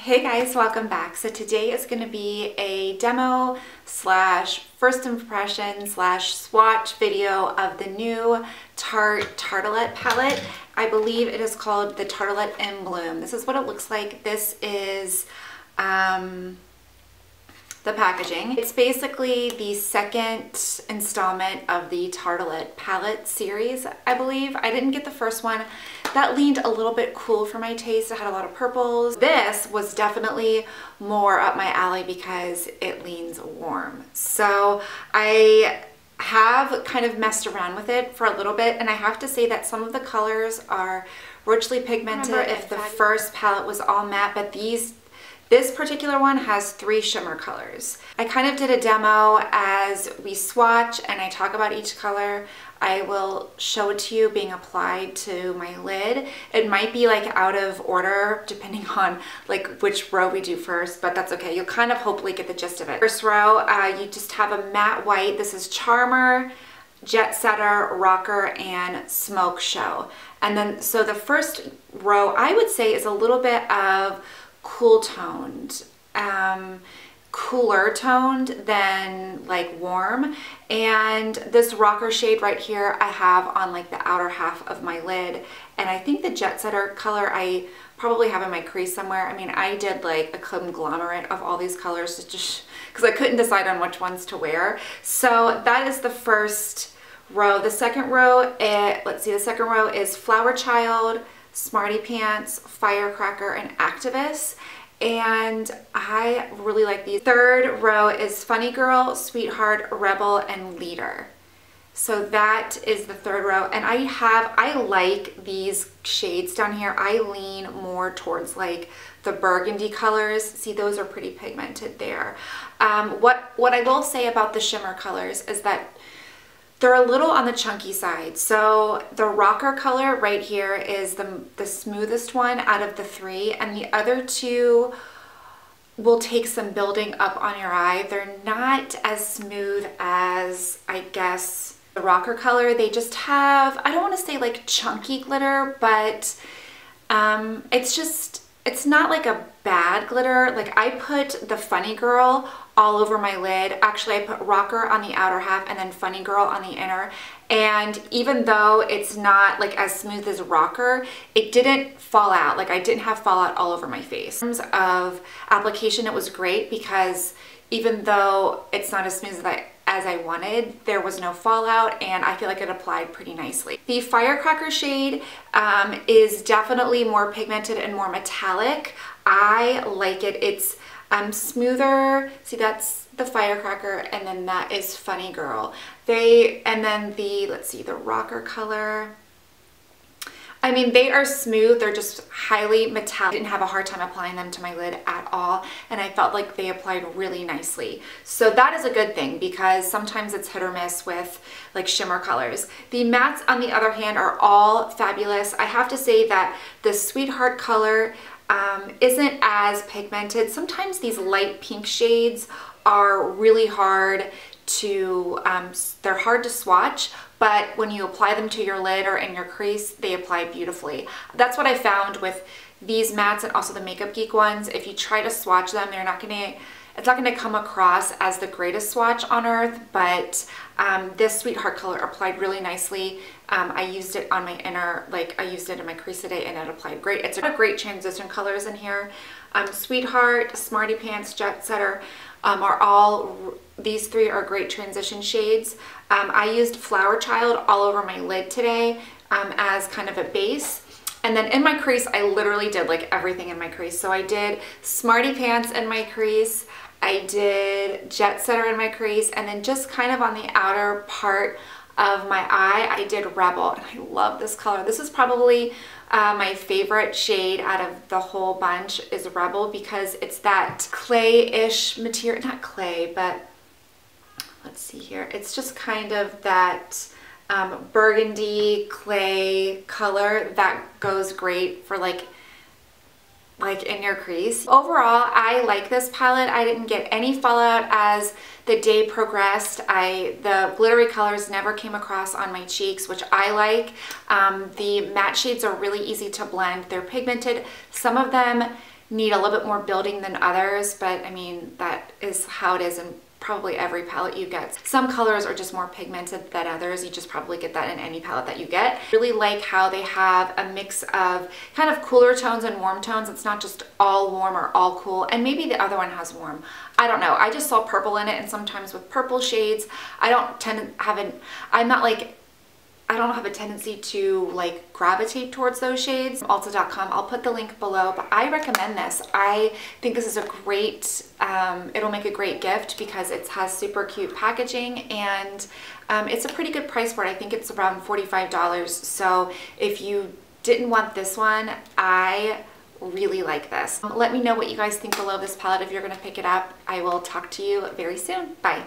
Hey guys, welcome back. So today is going to be a demo slash first impression slash swatch video of the new Tarte Tartelette palette. I believe it is called the Tartelette in Bloom. This is what it looks like. This is the packaging. It's basically the second installment of the Tartelette palette series, I believe. I didn't get the first one. That leaned a little bit cool for my taste. It had a lot of purples. This was definitely more up my alley because it leans warm. So I have kind of messed around with it for a little bit, and I have to say that some of the colors are richly pigmented. If the first palette was all matte, but this particular one has 3 shimmer colors. I kind of did a demo as we swatch and I talk about each color. I will show it to you being applied to my lid. It might be like out of order depending on like which row we do first, but that's okay. You'll kind of hopefully get the gist of it. First row, you just have a matte white. This is Charmer, Jet Setter, Rocker, and Smoke Show. And then, so the first row I would say is a little bit of cool toned, cooler toned than like warm. And this Rocker shade right here I have on like the outer half of my lid, and I think the Jet Setter color I probably have in my crease somewhere. I mean, I did like a conglomerate of all these colors just because I couldn't decide on which ones to wear. So that is the first row. The second row, let's see, the second row is Flower Child, Smarty Pants, Firecracker, and Activist, and I really like these. Third row is Funny Girl, Sweetheart, Rebel, and Leader. So that is the third row, and I like these shades down here. I lean more towards like the burgundy colors. See, those are pretty pigmented there. What I will say about the shimmer colors is that they're a little on the chunky side. So the Rocker color right here is the smoothest one out of the 3, and the other 2 will take some building up on your eye. They're not as smooth as, I guess, the Rocker color. They just have, I don't want to say like chunky glitter, but it's not like a bad glitter. Like I put the Funny Girl all over my lid. Actually, I put Rocker on the outer half and then Funny Girl on the inner. And even though it's not like as smooth as Rocker, it didn't fall out. Like I didn't have fallout all over my face. In terms of application, it was great because even though it's not as smooth as I wanted, there was no fallout, and I feel like it applied pretty nicely. The Firecracker shade is definitely more pigmented and more metallic. I like it. It's smoother. See, that's the Firecracker, and then that is Funny Girl. And then let's see, the Rocker color. I mean, they are smooth. They're just highly metallic. I didn't have a hard time applying them to my lid at all, and I felt like they applied really nicely. So that is a good thing because sometimes it's hit or miss with like shimmer colors. The mattes, on the other hand, are all fabulous. I have to say that the Sweetheart color isn't as pigmented. Sometimes these light pink shades are really hard to, they're hard to swatch, but when you apply them to your lid or in your crease, they apply beautifully. That's what I found with these mattes and also the Makeup Geek ones. If you try to swatch them, it's not gonna come across as the greatest swatch on earth, but this Sweetheart color applied really nicely. I used it on my inner, like I used it in my crease today, and it applied great. It's a great transition colors in here. Sweetheart, Smarty Pants, Jet Setter these 3 are great transition shades. I used Flower Child all over my lid today as kind of a base. And then in my crease, I literally did like everything in my crease. So I did Smarty Pants in my crease, I did Jet Setter in my crease, and then just kind of on the outer part of my eye, I did Rebel. And I love this color. This is probably my favorite shade out of the whole bunch is Rebel because it's that clay-ish material. Not clay, but let's see here. It's just kind of that burgundy clay color that goes great for like in your crease. Overall, I like this palette. I didn't get any fallout as the day progressed. The glittery colors never came across on my cheeks, which I like. The matte shades are really easy to blend. They're pigmented. Some of them need a little bit more building than others, but I mean, that is how it is in probably every palette you get. Some colors are just more pigmented than others. You just probably get that in any palette that you get. Really like how they have a mix of kind of cooler tones and warm tones. It's not just all warm or all cool, and maybe the other one has warm. I don't know. I just saw purple in it, and sometimes with purple shades, I don't have a tendency to like gravitate towards those shades. Ulta.com, I'll put the link below, but I recommend this. I think this is a great, it'll make a great gift because it has super cute packaging, and it's a pretty good price for it. I think it's around $45. So if you didn't want this one, I really like this. Let me know what you guys think below this palette if you're gonna pick it up. I will talk to you very soon. Bye.